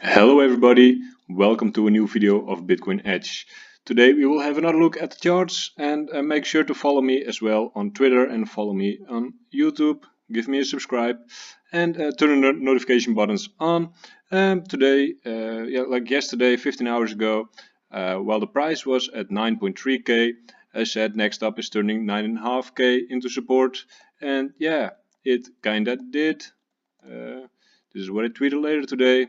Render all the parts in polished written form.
Hello everybody, welcome to a new video of Bitcoin Edge. Today we will have another look at the charts and make sure to follow me as well on Twitter and follow me on YouTube. Give me a subscribe and turn the notification buttons on. Today, like yesterday, 15 hours ago, while the price was at 9.3k, I said next up is turning 9.5k into support, and yeah, it kinda did. This is what I tweeted later today.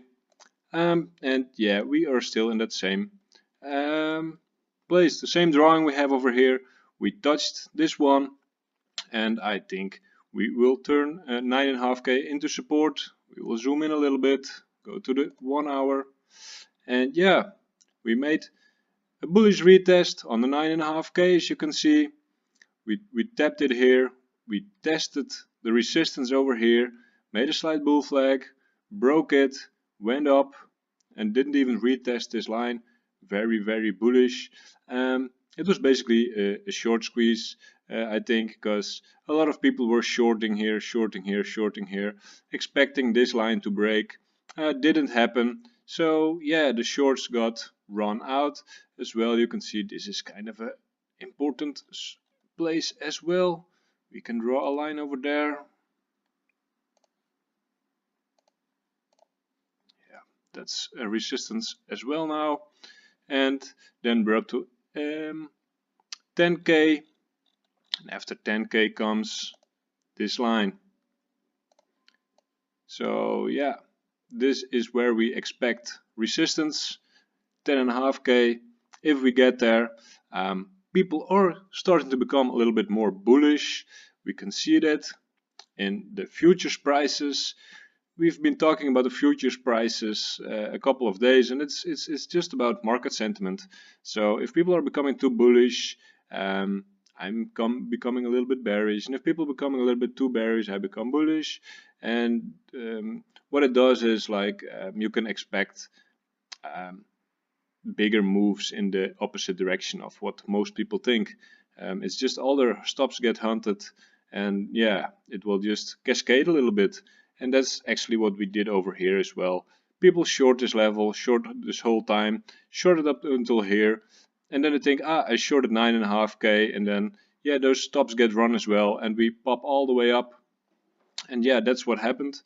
And yeah, we are still in that same place, the same drawing we have over here. We touched this one, and I think we will turn 9.5k into support. We will zoom in a little bit, go to the 1 hour, and yeah, we made a bullish retest on the 9.5k. As you can see, we tapped it here, we tested the resistance over here, made a slight bull flag, broke it, went up, and didn't even retest this line. Very bullish. It was basically a short squeeze, I think, because a lot of people were shorting here, expecting this line to break. Didn't happen. So yeah, the shorts got run out as well. You can see this is kind of a important place as well. We can draw a line over there. That's a resistance as well now, and then we're up to 10k, and after 10k comes this line. So yeah, this is where we expect resistance, 10.5k. If we get there, people are starting to become a little bit more bullish. We can see that in the futures prices. We've been talking about the futures prices a couple of days, and it's just about market sentiment. So if people are becoming too bullish, I'm becoming a little bit bearish, and if people are becoming a little bit too bearish, I become bullish. And what it does is like you can expect bigger moves in the opposite direction of what most people think. It's just all their stops get hunted, and yeah, it will just cascade a little bit. And that's actually what we did over here as well. People short this level, short this whole time, shorted up until here, and then they think, I shorted 9.5k, and then yeah, those stops get run as well, and we pop all the way up. And yeah, that's what happened.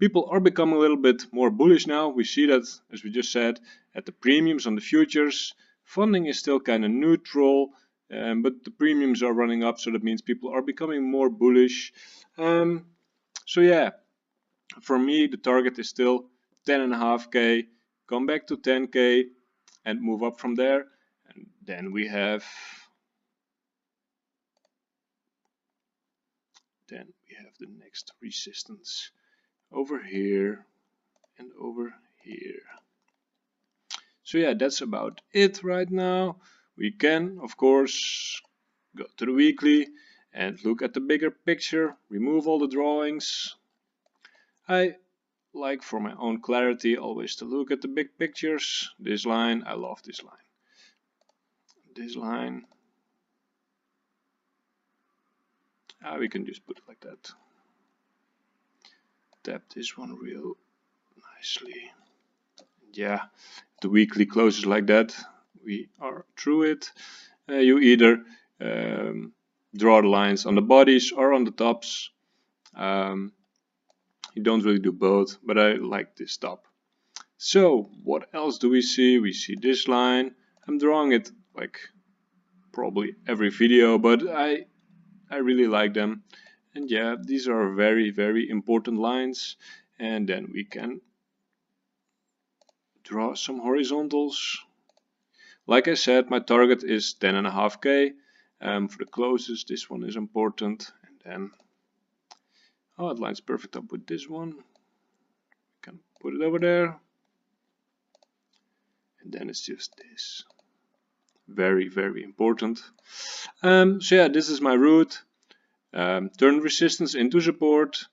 People are becoming a little bit more bullish now. We see that, as we just said, at the premiums on the futures. Funding is still kind of neutral, but the premiums are running up, so that means people are becoming more bullish. So yeah, for me the target is still 10.5k, come back to 10k and move up from there. And then we have the next resistance over here and over here. So yeah, that's about it right now. We can of course go to the weekly and look at the bigger picture, remove all the drawings. I like, for my own clarity, always to look at the big pictures. This line, I love this line. This line, we can just put it like that. Tap this one real nicely. Yeah, the weekly closes like that. We are through it. You either draw the lines on the bodies or on the tops. You don't really do both, but I like this top. So what else do we see? We see this line. I'm drawing it like probably every video, but I really like them. And yeah, these are very important lines. And then we can draw some horizontals. Like I said, my target is 10.5k. For the closest, this one is important. And then, oh, it lines perfect up with this one. We can put it over there. And then it's just this. Very important. So yeah, this is my route. Turn resistance into support,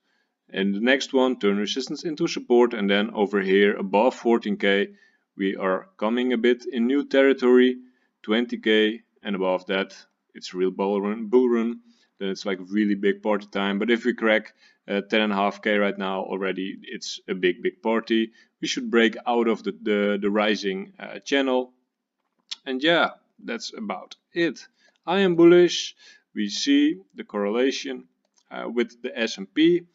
and the next one, turn resistance into support, and then over here above 14k we are coming a bit in new territory. 20k and above that it's real bull run, then it's like really big party time. But if we crack 10.5k right now already. It's a big party. We should break out of the rising channel. And yeah, that's about it. I am bullish. We see the correlation with the S&P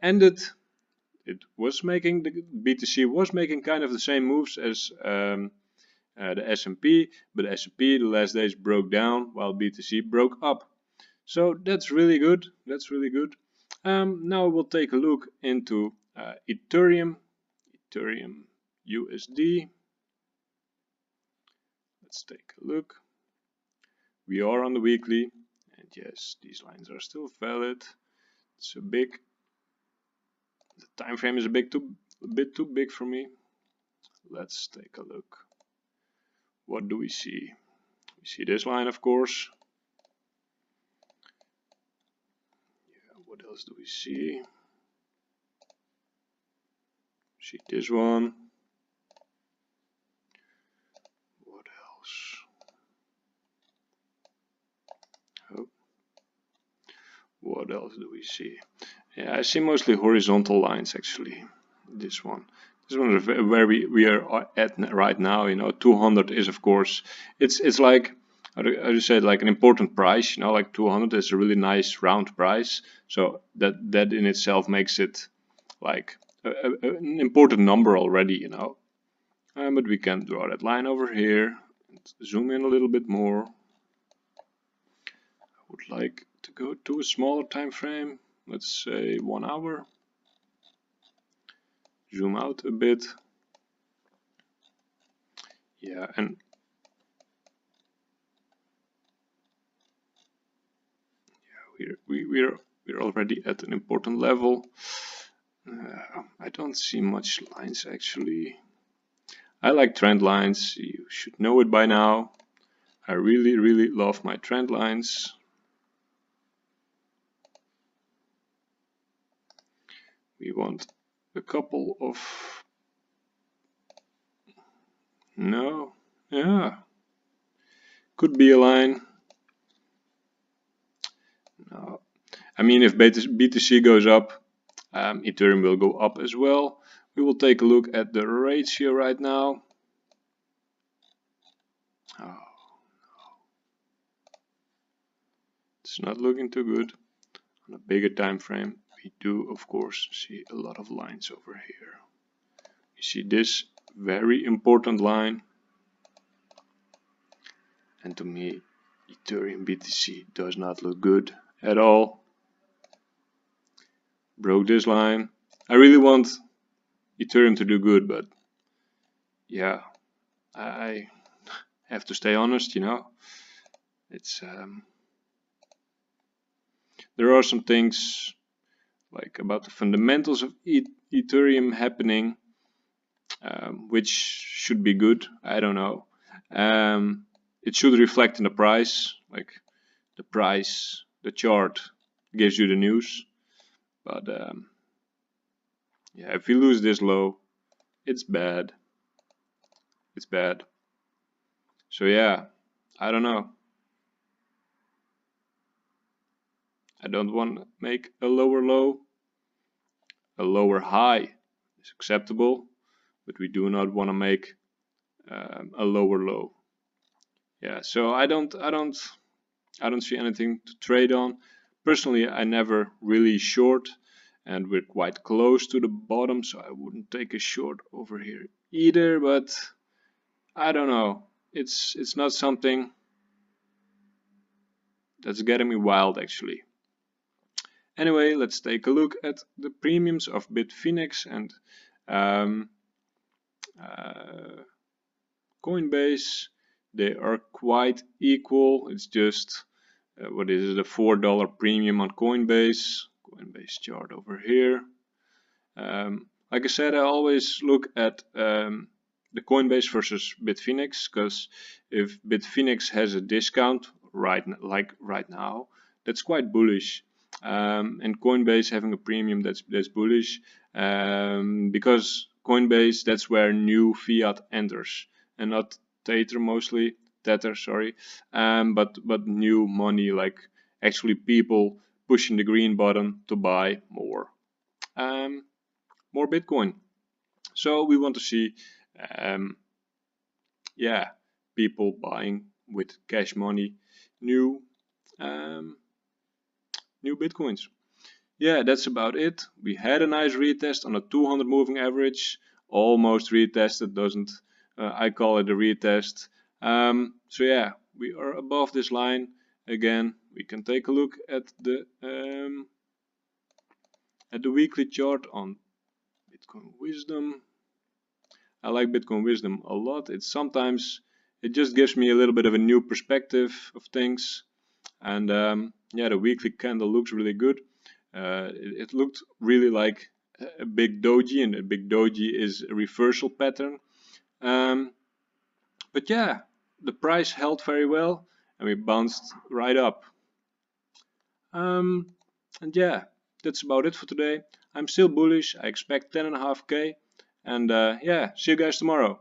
ended. It was making, the BTC was making kind of the same moves as the S&P, but the S&P the last days broke down while BTC broke up. So that's really good. That's really good. Now we'll take a look into Ethereum USD. Let's take a look. We are on the weekly, and yes, these lines are still valid. It's a big. The time frame is a bit too big for me. Let's take a look. What do we see? We see this line, of course. Yeah, what else do we see? See this one. What else? Oh. What else do we see? Yeah, I see mostly horizontal lines actually. This one is where we are at right now. You know, 200 is of course it's like how do you say it, like an important price. You know, like 200 is a really nice round price. So that in itself makes it like an important number already. You know, but we can draw that line over here. Zoom in a little bit more. I would like to go to a smaller time frame. Let's say 1 hour. Zoom out a bit. Yeah, and yeah, we're already at an important level. I don't see much lines actually. I like trend lines. You should know it by now. I really love my trend lines. We want a couple of no, yeah, could be a line. No, I mean if BTC goes up, Ethereum will go up as well. We will take a look at the ratio right now. Oh, no. It's not looking too good. On a bigger time frame, we do of course see a lot of lines over here. You see this very important line, and to me Ethereum BTC does not look good at all. Broke this line. I really want Ethereum to do good, but yeah, I have to stay honest, you know. It's there are some things like about the fundamentals of Ethereum happening, which should be good. I don't know. It should reflect in the price, like the price, the chart gives you the news. But yeah, if you lose this low, it's bad. It's bad. So yeah, I don't know. I don't want to make a lower low. A lower high is acceptable, but we do not want to make a lower low. Yeah, so I don't see anything to trade on. Personally, I never really short, and we're quite close to the bottom, so I wouldn't take a short over here either. But I don't know. It's not something that's getting me wild actually. Anyway, let's take a look at the premiums of Bitfinex and Coinbase. They are quite equal. It's just what is it, a $4 premium on Coinbase. Coinbase chart over here. Like I said, I always look at the Coinbase versus Bitfinex, because if Bitfinex has a discount right now, that's quite bullish. And Coinbase having a premium, that's bullish, because Coinbase, that's where new fiat enters, and not Tether, sorry, but new money, like actually people pushing the green button to buy more Bitcoin. So we want to see people buying with cash money new Bitcoins. Yeah, that's about it. We had a nice retest on a 200 moving average, almost retested, doesn't I call it a retest. So yeah, we are above this line again. We can take a look at the weekly chart on Bitcoin Wisdom. I like Bitcoin Wisdom a lot. It just gives me a little bit of a new perspective of things, and yeah, the weekly candle looks really good. It looked really like a big doji, and a big doji is a reversal pattern. But yeah, the price held very well, and we bounced right up. And yeah, that's about it for today. I'm still bullish. I expect 10.5k, and yeah, see you guys tomorrow.